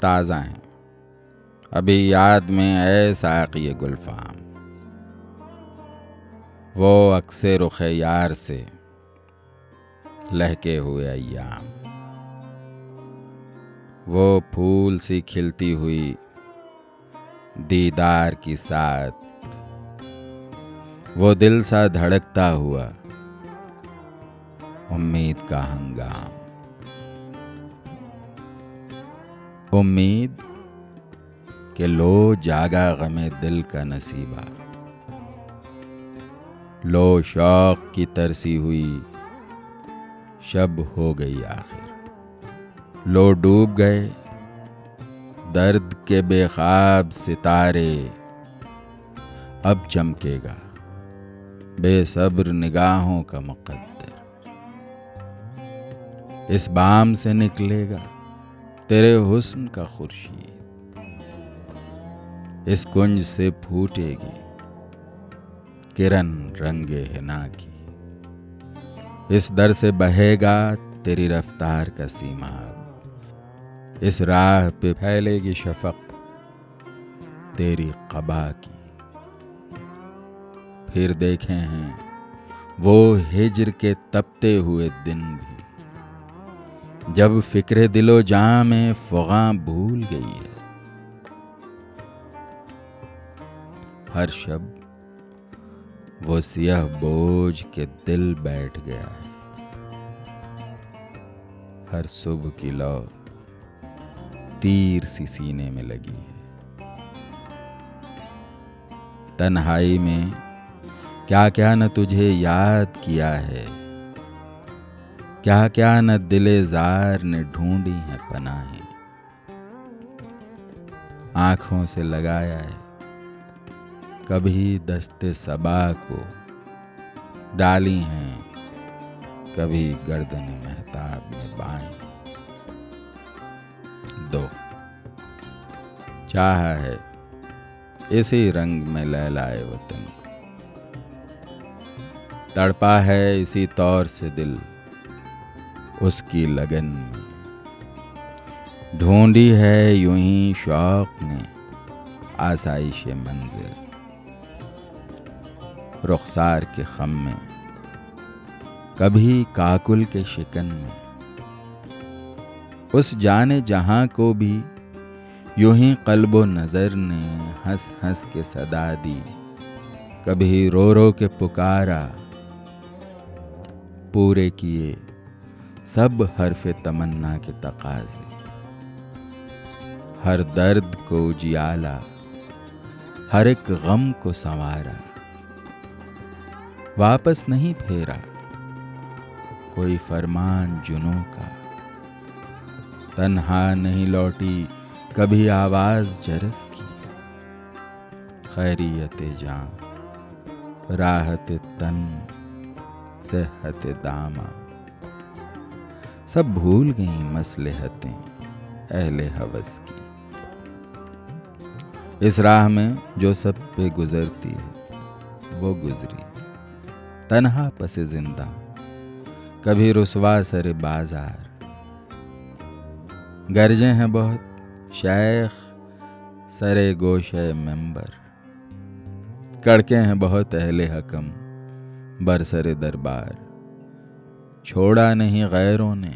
ताज़ा हैं, अभी याद में ऐसा ये गुलफाम। वो अक्से रुखे यार से लहके हुए अय्याम, वो फूल सी खिलती हुई दीदार की साथ, वो दिल सा धड़कता हुआ उम्मीद का हंगाम। उम्मीद के लो जागा गमे दिल का नसीबा, लो शौक की तरसी हुई शब हो गई आखिर, लो डूब गए दर्द के बेख्वाब सितारे, अब चमकेगा बेसब्र निगाहों का मुकद्दर, इस बाम से निकलेगा तेरे हुस्न का खुर्शीद, इस कुंज से फूटेगी किरण रंगे हिना की, इस दर से बहेगा तेरी रफ्तार का सीमाब, इस राह पे फैलेगी शफक तेरी क़बा की। फिर देखे हैं वो हिज्र के तपते हुए दिन भी, जब फिक्रे दिलो जां में फ़ुग़ां भूल गई है। हर शब वो सियाह बोझ के दिल बैठ गया है, हर सुबह की लौ तीर सी सीने में लगी है। तन्हाई में क्या क्या न तुझे याद किया है, क्या क्या न दिले ज़ार ने ढूंढी हैं पनाहें, आँखों से लगाया है कभी दस्ते सबा को, डाली हैं कभी गर्दन महताब में बाएं। दो चाहा है इसी रंग में लहलाए वतन को, तड़पा है इसी तौर से दिल उसकी लगन में, ढूंढी है यूं ही शौक ने आसाइश मंजिल, रुखसार के खम में कभी काकुल के शिकन में, उस जाने जहां को भी यूं ही क़ल्बो नज़र ने हंस हंस के सदा दी, कभी रो रो के पुकारा पूरे किए सब हर्फ़े तमन्ना के तकाज़े, हर दर्द को जियाला हर एक गम को संवारा, वापस नहीं फेरा कोई फरमान जुनूं का, तन्हा नहीं लौटी कभी आवाज़ जरस की, खैरियत जान राहत तन सेहत दामा, सब भूल गई मसलहतें अहले हवस की। इस राह में जो सब पे गुजरती है वो गुजरी, तन्हा पसे जिंदा कभी रुसवा सरे बाजार, गरजे हैं बहुत शेख सरे गोशे मेंबर, कड़के हैं बहुत अहले हकम बरसरे दरबार, छोड़ा नहीं गैरों ने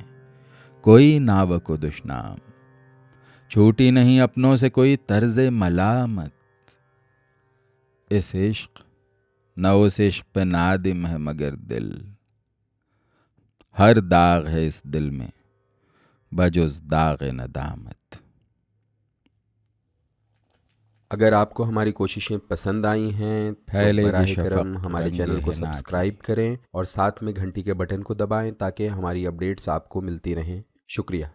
कोई नाव को दुश्नाम, छूटी नहीं अपनों से कोई तर्ज़े मलामत, इस इश्क न उस इश्क पे नादिम है मगर दिल, हर दाग है इस दिल में बजुज़ दाग नदामत। अगर आपको हमारी कोशिशें पसंद आई हैं तो बराह करम हमारे चैनल को सब्सक्राइब करें और साथ में घंटी के बटन को दबाएं ताकि हमारी अपडेट्स आपको मिलती रहें। शुक्रिया।